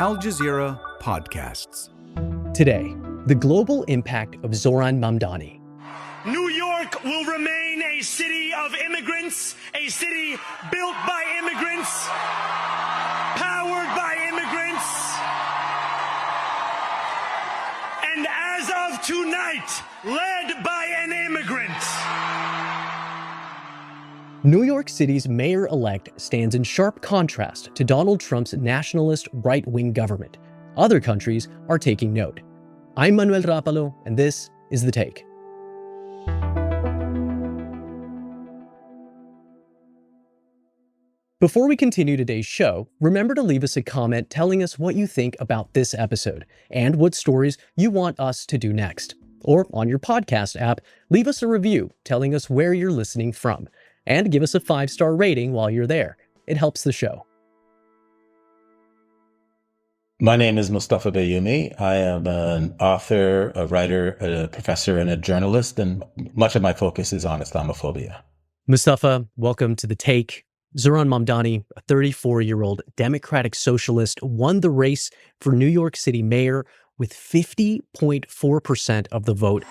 Al Jazeera podcasts. Today, the global impact of Zohran Mamdani. New York will remain a city of immigrants, a city built by immigrants, powered by immigrants, and as of tonight, led by an immigrant. New York City's mayor-elect stands in sharp contrast to Donald Trump's nationalist right-wing government. Other countries are taking note. I'm Rapalo, and this is The Take. Before we continue today's show, remember to leave us a comment telling us what you think about this episode and what stories you want us to do next. Or on your podcast app, leave us a review telling us where you're listening from. And give us a 5-star rating while you're there. It helps the show. My name is Moustafa Bayoumi. I am an author, a writer, a professor, and a journalist, and much of my focus is on Islamophobia. Moustafa, welcome to The Take. Zohran Mamdani, a 34-year-old Democratic socialist, won the race for New York City mayor with 50.4% of the vote.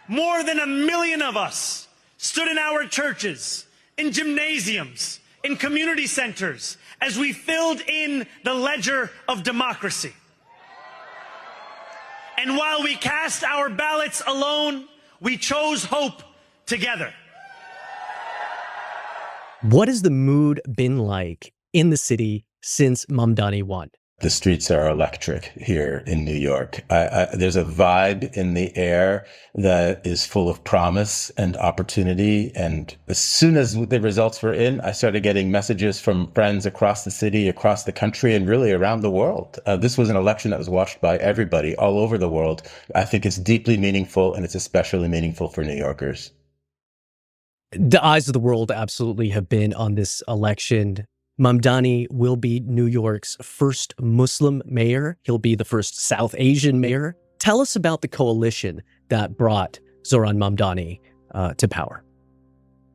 More than 1 million of us stood in our churches, in gymnasiums, in community centers, as we filled in the ledger of democracy. And while we cast our ballots alone, we chose hope together. What has the mood been like in the city since Mamdani won? The streets are electric here in New York. There's a vibe in the air that is full of promise and opportunity. And as soon as the results were in, I started getting messages from friends across the city, across the country, and really around the world. This was an election that was watched by everybody all over the world. I think it's deeply meaningful, and it's especially meaningful for New Yorkers. The eyes of the world absolutely have been on this election. Mamdani will be New York's first Muslim mayor. He'll be the first South Asian mayor. Tell us about the coalition that brought Zohran Mamdani to power.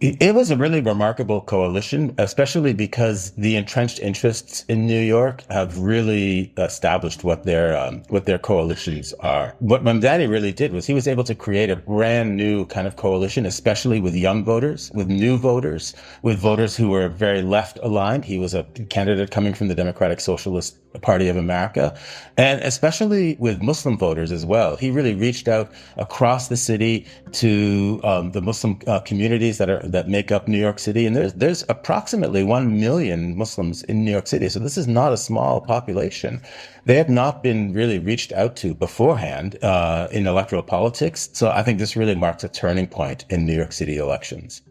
It was a really remarkable coalition, especially because the entrenched interests in New York have really established what their coalitions are. What Mamdani really did was he was able to create a brand new kind of coalition, especially with young voters, with new voters, with voters who were very left aligned. He was a candidate coming from the Democratic Socialist Party of America, and especially with Muslim voters as well. He really reached out across the city to the Muslim communities that make up New York City, and there's approximately 1 million Muslims in New York City. So this is not a small population. They have not been really reached out to beforehand in electoral politics. So I think this really marks a turning point in New York City elections.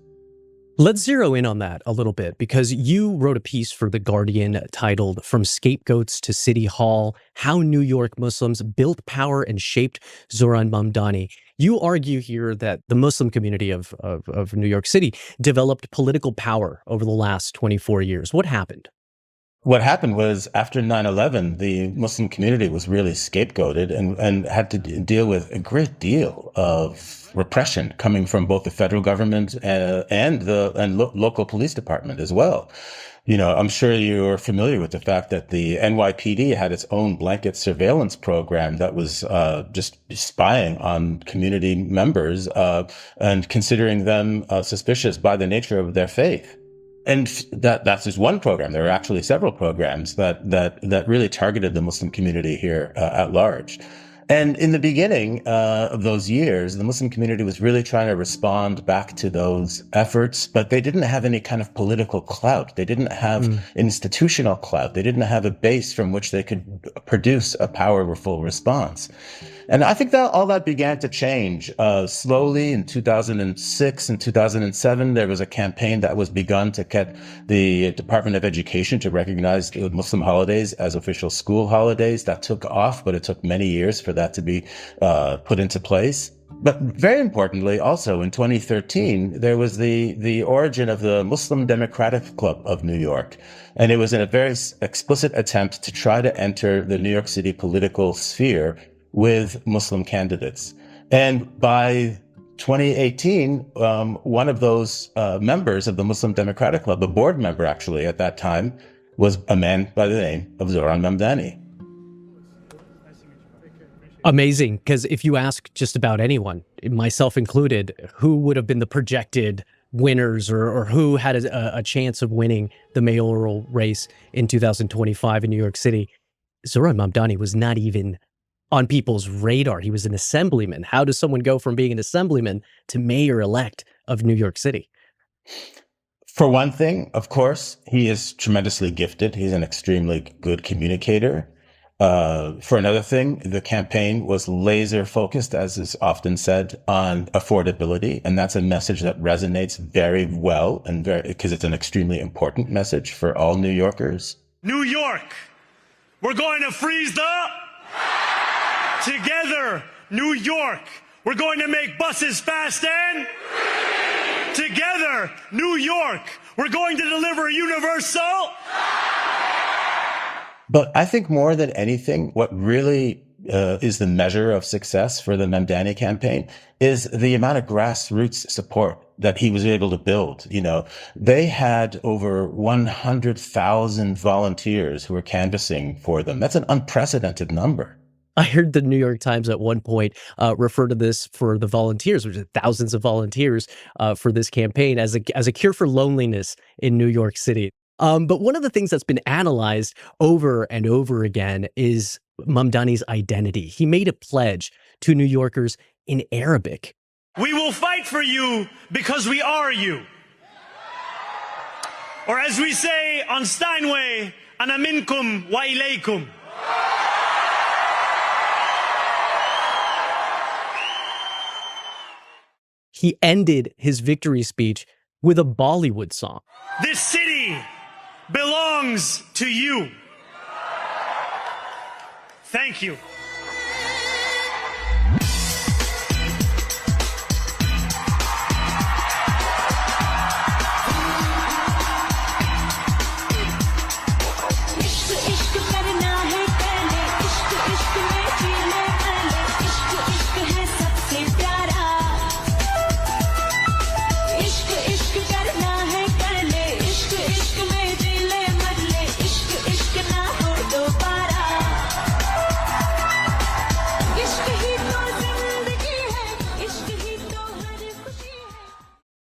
Let's zero in on that a little bit, because you wrote a piece for The Guardian titled "From Scapegoats to City Hall: How New York Muslims Built Power and Shaped Zohran Mamdani." You argue here that the Muslim community of New York City developed political power over the last 24 years. What happened? What happened was, after 9/11, the Muslim community was really scapegoated and had to deal with a great deal of repression coming from both the federal government and local police department as well. You know, I'm sure you're familiar with the fact that the NYPD had its own blanket surveillance program that was just spying on community members and considering them suspicious by the nature of their faith. And that's just one program. There are actually several programs that really targeted the Muslim community here at large. And in the beginning of those years, the Muslim community was really trying to respond back to those efforts, but they didn't have any kind of political clout. They didn't have institutional clout. They didn't have a base from which they could produce a powerful response. And I think that all that began to change slowly in 2006 and 2007. There was a campaign that was begun to get the Department of Education to recognize Muslim holidays as official school holidays. That took off, but it took many years for that to be put into place. But very importantly, also in 2013, there was the origin of the Muslim Democratic Club of New York. And it was in a very explicit attempt to try to enter the New York City political sphere with Muslim candidates. And by 2018, one of those members of the Muslim Democratic Club, a board member actually at that time, was a man by the name of Zohran Mamdani. Amazing, because if you ask just about anyone, myself included, who would have been the projected winners or who had a chance of winning the mayoral race in 2025 in New York City, Zohran Mamdani was not even on people's radar. He was an assemblyman. How does someone go from being an assemblyman to mayor-elect of New York City? For one thing, of course, he is tremendously gifted. He's an extremely good communicator. For another thing, the campaign was laser focused, as is often said, on affordability. And that's a message that resonates very well and because it's an extremely important message for all New Yorkers. New York, we're going to freeze together. New York, we're going to make buses fast and together. New York, we're going to deliver universal. But I think more than anything, what really is the measure of success for the Mamdani campaign is the amount of grassroots support that he was able to build. You know, they had over 100,000 volunteers who were canvassing for them. That's an unprecedented number. I heard the New York Times at one point refer to this for the volunteers, which is thousands of volunteers for this campaign as a cure for loneliness in New York City. But one of the things that's been analyzed over and over again is Mamdani's identity. He made a pledge to New Yorkers in Arabic. We will fight for you because we are you. Or as we say on Steinway, ana minkum wa ilaykum. He ended his victory speech with a Bollywood song. This city belongs to you. Thank you.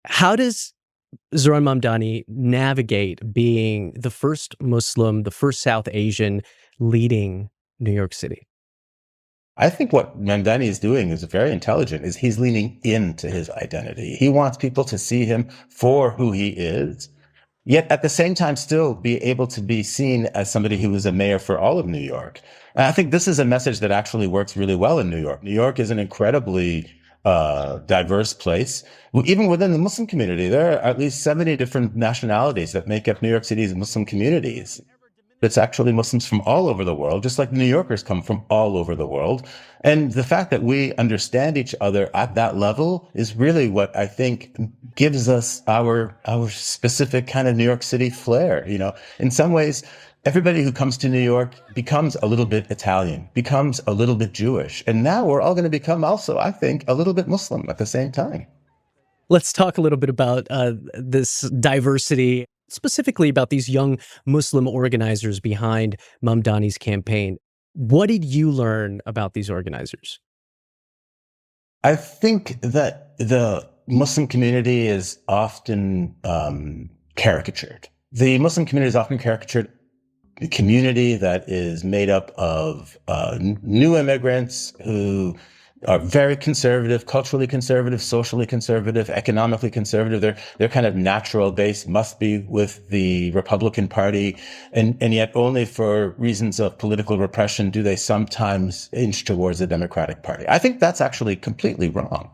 How does Zohran Mamdani navigate being the first Muslim, the first South Asian leading New York City? I think what Mamdani is doing is very intelligent, is he's leaning into his identity. He wants people to see him for who he is, yet at the same time still be able to be seen as somebody who is a mayor for all of New York. And I think this is a message that actually works really well in New York. New York is an incredibly diverse place. Even within the Muslim community, there are at least 70 different nationalities that make up New York City's Muslim communities. It's actually Muslims from all over the world, just like New Yorkers come from all over the world. And the fact that we understand each other at that level is really what I think gives us our specific kind of New York City flair. You know, in some ways, everybody who comes to New York becomes a little bit Italian, becomes a little bit Jewish. And now we're all going to become also, I think, a little bit Muslim at the same time. Let's talk a little bit about this diversity, specifically about these young Muslim organizers behind Mamdani's campaign. What did you learn about these organizers? I think that the Muslim community is often caricatured. The Muslim community is often caricatured. A community that is made up of new immigrants who are very conservative, culturally conservative, socially conservative, economically conservative. Their kind of natural base must be with the Republican Party, and yet only for reasons of political repression do they sometimes inch towards the Democratic Party. I think that's actually completely wrong.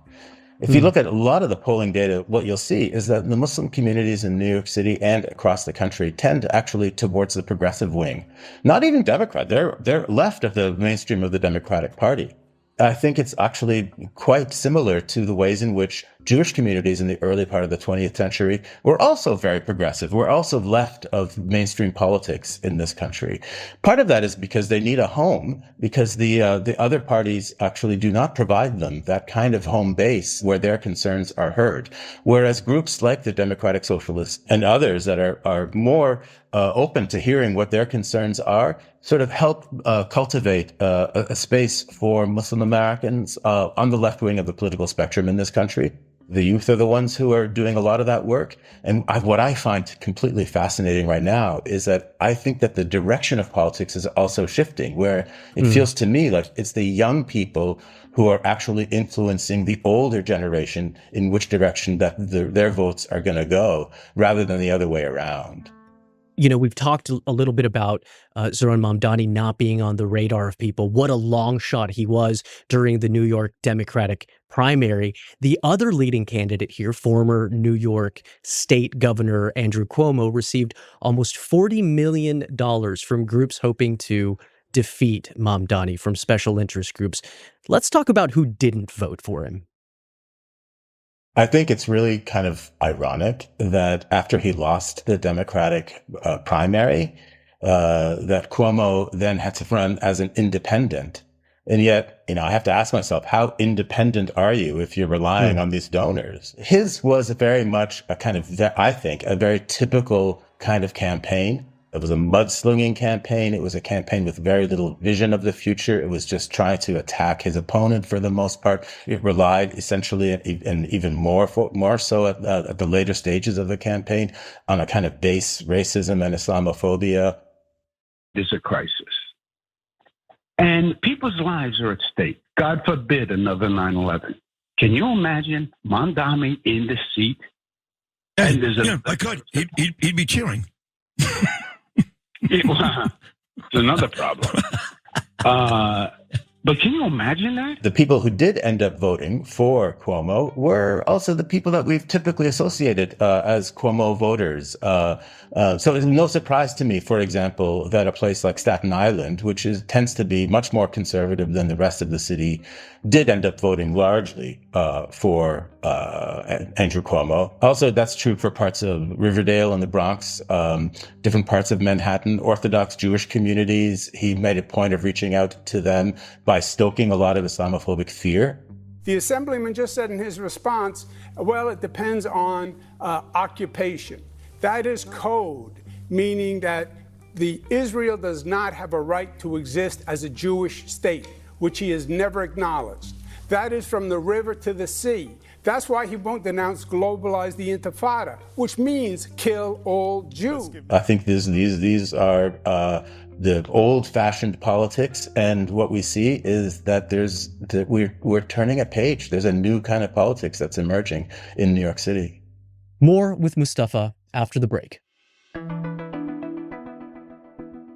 If you look at a lot of the polling data, what you'll see is that the Muslim communities in New York City and across the country tend actually towards the progressive wing. Not even Democrat. They're left of the mainstream of the Democratic Party. I think it's actually quite similar to the ways in which Jewish communities in the early part of the 20th century were also very progressive. We're also left of mainstream politics in this country. Part of that is because they need a home, because the other parties actually do not provide them that kind of home base where their concerns are heard. Whereas groups like the Democratic Socialists and others that are more open to hearing what their concerns are sort of help cultivate a space for Muslim Americans on the left wing of the political spectrum in this country. The youth are the ones who are doing a lot of that work. And what I find completely fascinating right now is that I think that the direction of politics is also shifting, where it feels to me like it's the young people who are actually influencing the older generation in which direction that their votes are going to go, rather than the other way around. You know, we've talked a little bit about Zohran Mamdani not being on the radar of people. What a long shot he was during the New York Democratic primary. The other leading candidate here, former New York State Governor Andrew Cuomo, received almost $40 million from groups hoping to defeat Mamdani, from special interest groups. Let's talk about who didn't vote for him. I think it's really kind of ironic that after he lost the Democratic primary, that Cuomo then had to run as an independent. And yet, I have to ask myself, how independent are you if you're relying on these donors? His was very much a kind of, I think, a very typical kind of campaign. It was a mudslinging campaign. It was a campaign with very little vision of the future. It was just trying to attack his opponent for the most part. It relied essentially, and even more so at the later stages of the campaign, on a kind of base racism and Islamophobia. There's a crisis. And people's lives are at stake. God forbid another 9/11. Can you imagine Mamdani in the seat? And I could. He'd be cheering. It's another problem. But can you imagine that? The people who did end up voting for Cuomo were also the people that we've typically associated as Cuomo voters. So it's no surprise to me, for example, that a place like Staten Island, which tends to be much more conservative than the rest of the city, did end up voting largely for Andrew Cuomo. Also, that's true for parts of Riverdale and the Bronx, different parts of Manhattan, Orthodox Jewish communities. He made a point of reaching out to them by stoking a lot of Islamophobic fear. The Assemblyman just said in his response, well, it depends on occupation. That is code, meaning that Israel does not have a right to exist as a Jewish state, which he has never acknowledged. That is from the river to the sea. That's why he won't denounce globalize the Intifada, which means kill all Jews. I think these are the old-fashioned politics, and what we see is that we're turning a page. There's a new kind of politics that's emerging in New York City. More with Moustafa after the break.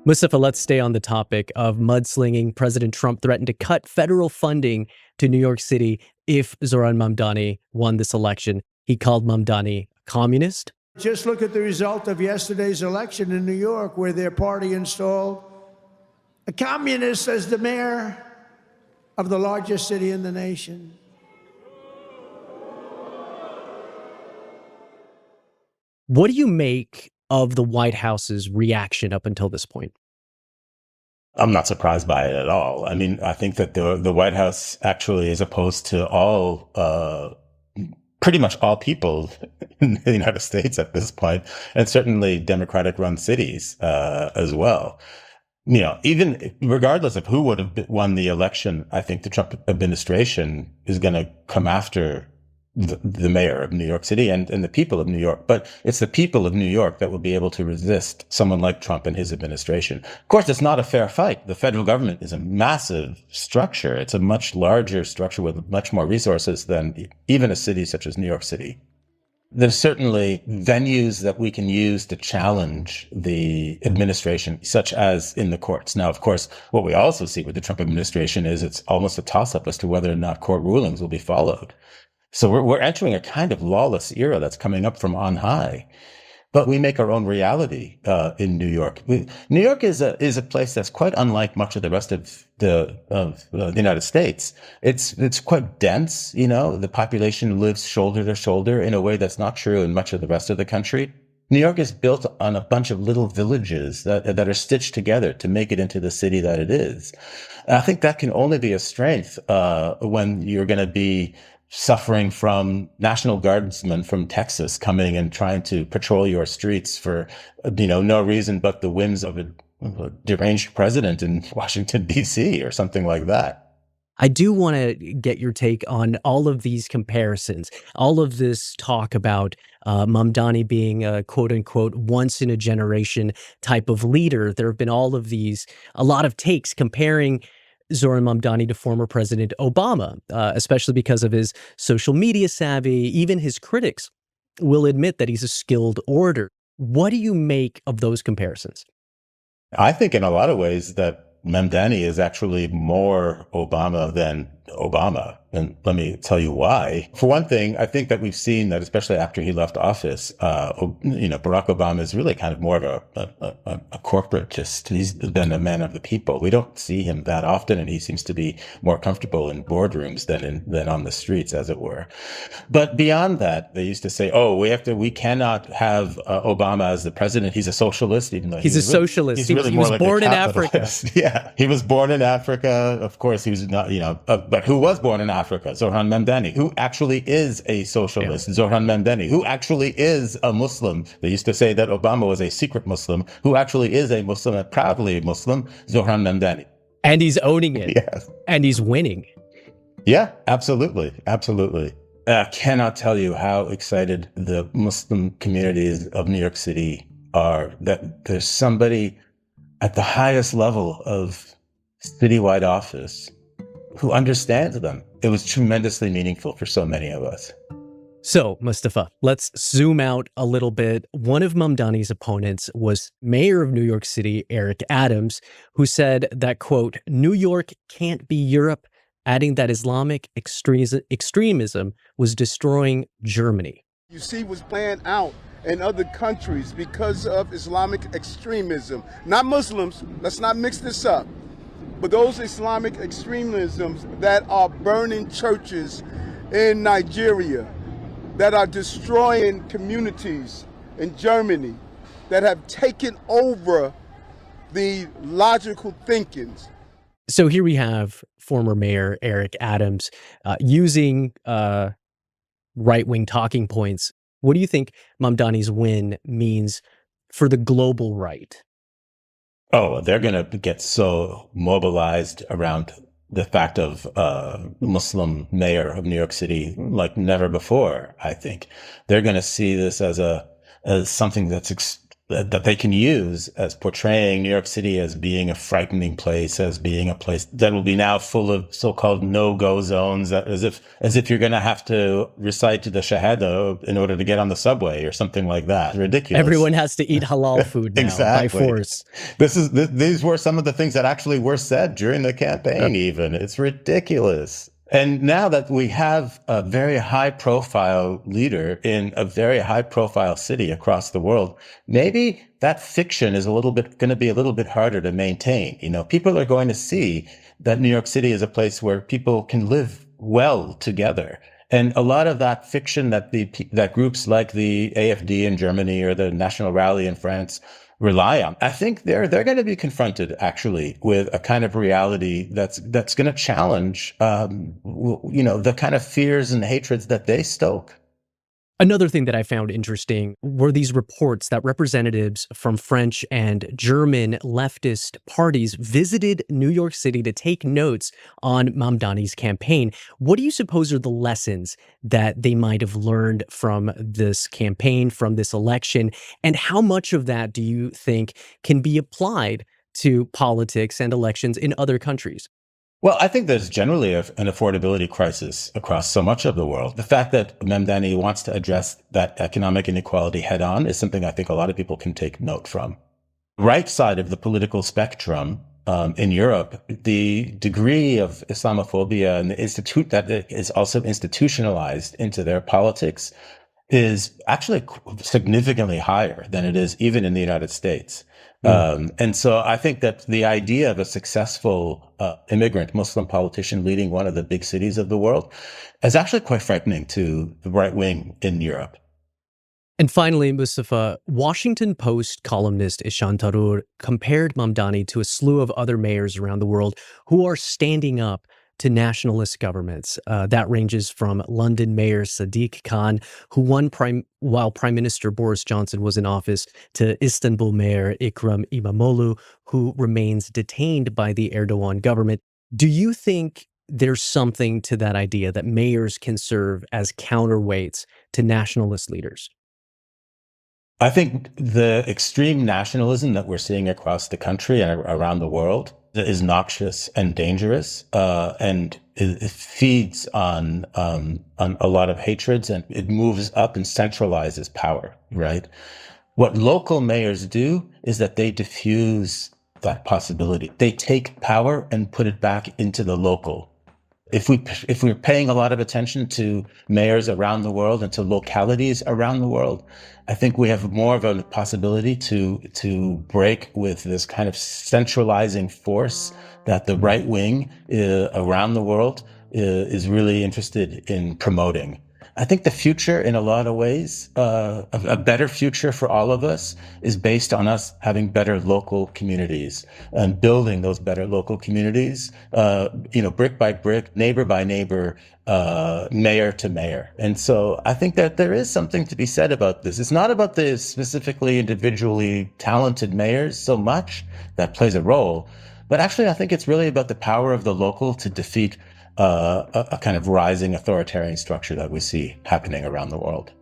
Moustafa, let's stay on the topic of mudslinging. President Trump threatened to cut federal funding to New York City if Zohran Mamdani won this election. He called Mamdani a communist. Just look at the result of yesterday's election in New York, where their party installed a communist as the mayor of the largest city in the nation. What do you make of the White House's reaction up until this point? I'm not surprised by it at all. I mean, I think that the White House actually is opposed to pretty much all people in the United States at this point, and certainly Democratic-run cities as well. Even regardless of who would have won the election, I think the Trump administration is going to come after the mayor of New York City and the people of New York. But it's the people of New York that will be able to resist someone like Trump and his administration. Of course, it's not a fair fight. The federal government is a massive structure. It's a much larger structure with much more resources than even a city such as New York City. There's certainly venues that we can use to challenge the administration, such as in the courts. Now, of course, what we also see with the Trump administration is it's almost a toss-up as to whether or not court rulings will be followed. So we're entering a kind of lawless era that's coming up from on high. but we make our own reality in New York. New York is a place that's quite unlike much of the rest of the United States. It's quite dense. The population lives shoulder to shoulder in a way that's not true in much of the rest of the country. New York is built on a bunch of little villages that are stitched together to make it into the city that it is. And I think that can only be a strength when you're going to be suffering from National Guardsmen from Texas coming and trying to patrol your streets for, no reason but the whims of a deranged president in Washington, D.C. or something like that. I do want to get your take on all of these comparisons, all of this talk about Mamdani being a quote unquote once in a generation type of leader. There have been a lot of takes comparing Zohran Mamdani to former President Obama, especially because of his social media savvy. Even his critics will admit that he's a skilled orator. What do you make of those comparisons? I think in a lot of ways that Mamdani is actually more Obama than Obama. And let me tell you why. For one thing, I think that we've seen that, especially after he left office, Barack Obama is really kind of more of a corporatist. He's been a man of the people. We don't see him that often, and he seems to be more comfortable in boardrooms than on the streets, as it were. But beyond that, they used to say, we cannot have Obama as the president. He's a socialist, even though he's a socialist. He was born in Africa. Yeah, he was born in Africa. Of course, he was not, but who was born in Africa? Zohran Mamdani, who actually is a socialist. Yeah. Zohran Mamdani, who actually is a Muslim. They used to say that Obama was a secret Muslim, who actually is a Muslim and proudly Muslim, Zohran Mamdani. And he's owning it. Yes. And he's winning. Yeah, absolutely. Absolutely. I cannot tell you how excited the Muslim communities of New York City are that there's somebody at the highest level of citywide office who understands them. It was tremendously meaningful for so many of us. So, Moustafa, let's zoom out a little bit. One of Mamdani's opponents was Mayor of New York City, Eric Adams, who said that, quote, New York can't be Europe, adding that Islamic extremism was destroying Germany. You see what's playing out in other countries because of Islamic extremism. Not Muslims, let's not mix this up. But those Islamic extremisms that are burning churches in Nigeria, that are destroying communities in Germany, that have taken over the logical thinkings. So here we have former Mayor Eric Adams using right-wing talking points. What do you think Mamdani's win means for the global right? Oh, they're going to get so mobilized around the fact of Muslim mayor of New York City like never before. I think they're going to see this as something that they can use as portraying New York City as being a frightening place, as being a place that will be now full of so-called no-go zones, as if you're going to have to recite the Shahada in order to get on the subway or something like that. It's ridiculous. Everyone has to eat halal food now exactly. by force. These were some of the things that actually were said during the campaign. Even it's ridiculous. And now that we have a very high-profile leader in a very high-profile city across the world, maybe that fiction is going to be a little bit harder to maintain. People are going to see that New York City is a place where people can live well together. And a lot of that fiction that groups like the AfD in Germany or the National Rally in France rely on, I think they're going to be confronted actually with a kind of reality that's going to challenge, the kind of fears and hatreds that they stoke. Another thing that I found interesting were these reports that representatives from French and German leftist parties visited New York City to take notes on Mamdani's campaign. What do you suppose are the lessons that they might have learned from this campaign, from this election? And how much of that do you think can be applied to politics and elections in other countries? Well, I think there's generally an affordability crisis across so much of the world. The fact that Mamdani wants to address that economic inequality head on is something I think a lot of people can take note from. Right side of the political spectrum in Europe, the degree of Islamophobia and the institute that is also institutionalized into their politics is actually significantly higher than it is even in the United States. And so I think that the idea of a successful immigrant Muslim politician leading one of the big cities of the world is actually quite frightening to the right wing in Europe. And finally, Moustafa, Washington Post columnist Ishan Tharoor compared Mamdani to a slew of other mayors around the world who are standing up to nationalist governments. That ranges from London Mayor Sadiq Khan, who won while Prime Minister Boris Johnson was in office, to Istanbul Mayor Ekrem İmamoğlu, who remains detained by the Erdogan government. Do you think there's something to that idea that mayors can serve as counterweights to nationalist leaders? I think the extreme nationalism that we're seeing across the country and around the world is noxious and dangerous, and it feeds on a lot of hatreds, and it moves up and centralizes power, right? What local mayors do is that they diffuse that possibility. They take power and put it back into the local. If we're paying a lot of attention to mayors around the world and to localities around the world, I think we have more of a possibility to break with this kind of centralizing force that the right wing around the world is really interested in promoting. I think the future, in a lot of ways, a better future for all of us, is based on us having better local communities and building those better local communities, brick by brick, neighbor by neighbor, mayor to mayor. And so I think that there is something to be said about this. It's not about the specifically individually talented mayors so much that plays a role, but actually I think it's really about the power of the local to defeat a kind of rising authoritarian structure that we see happening around the world.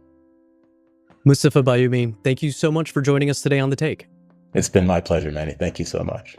Moustafa Bayoumi, thank you so much for joining us today on The Take. It's been my pleasure, Manny. Thank you so much.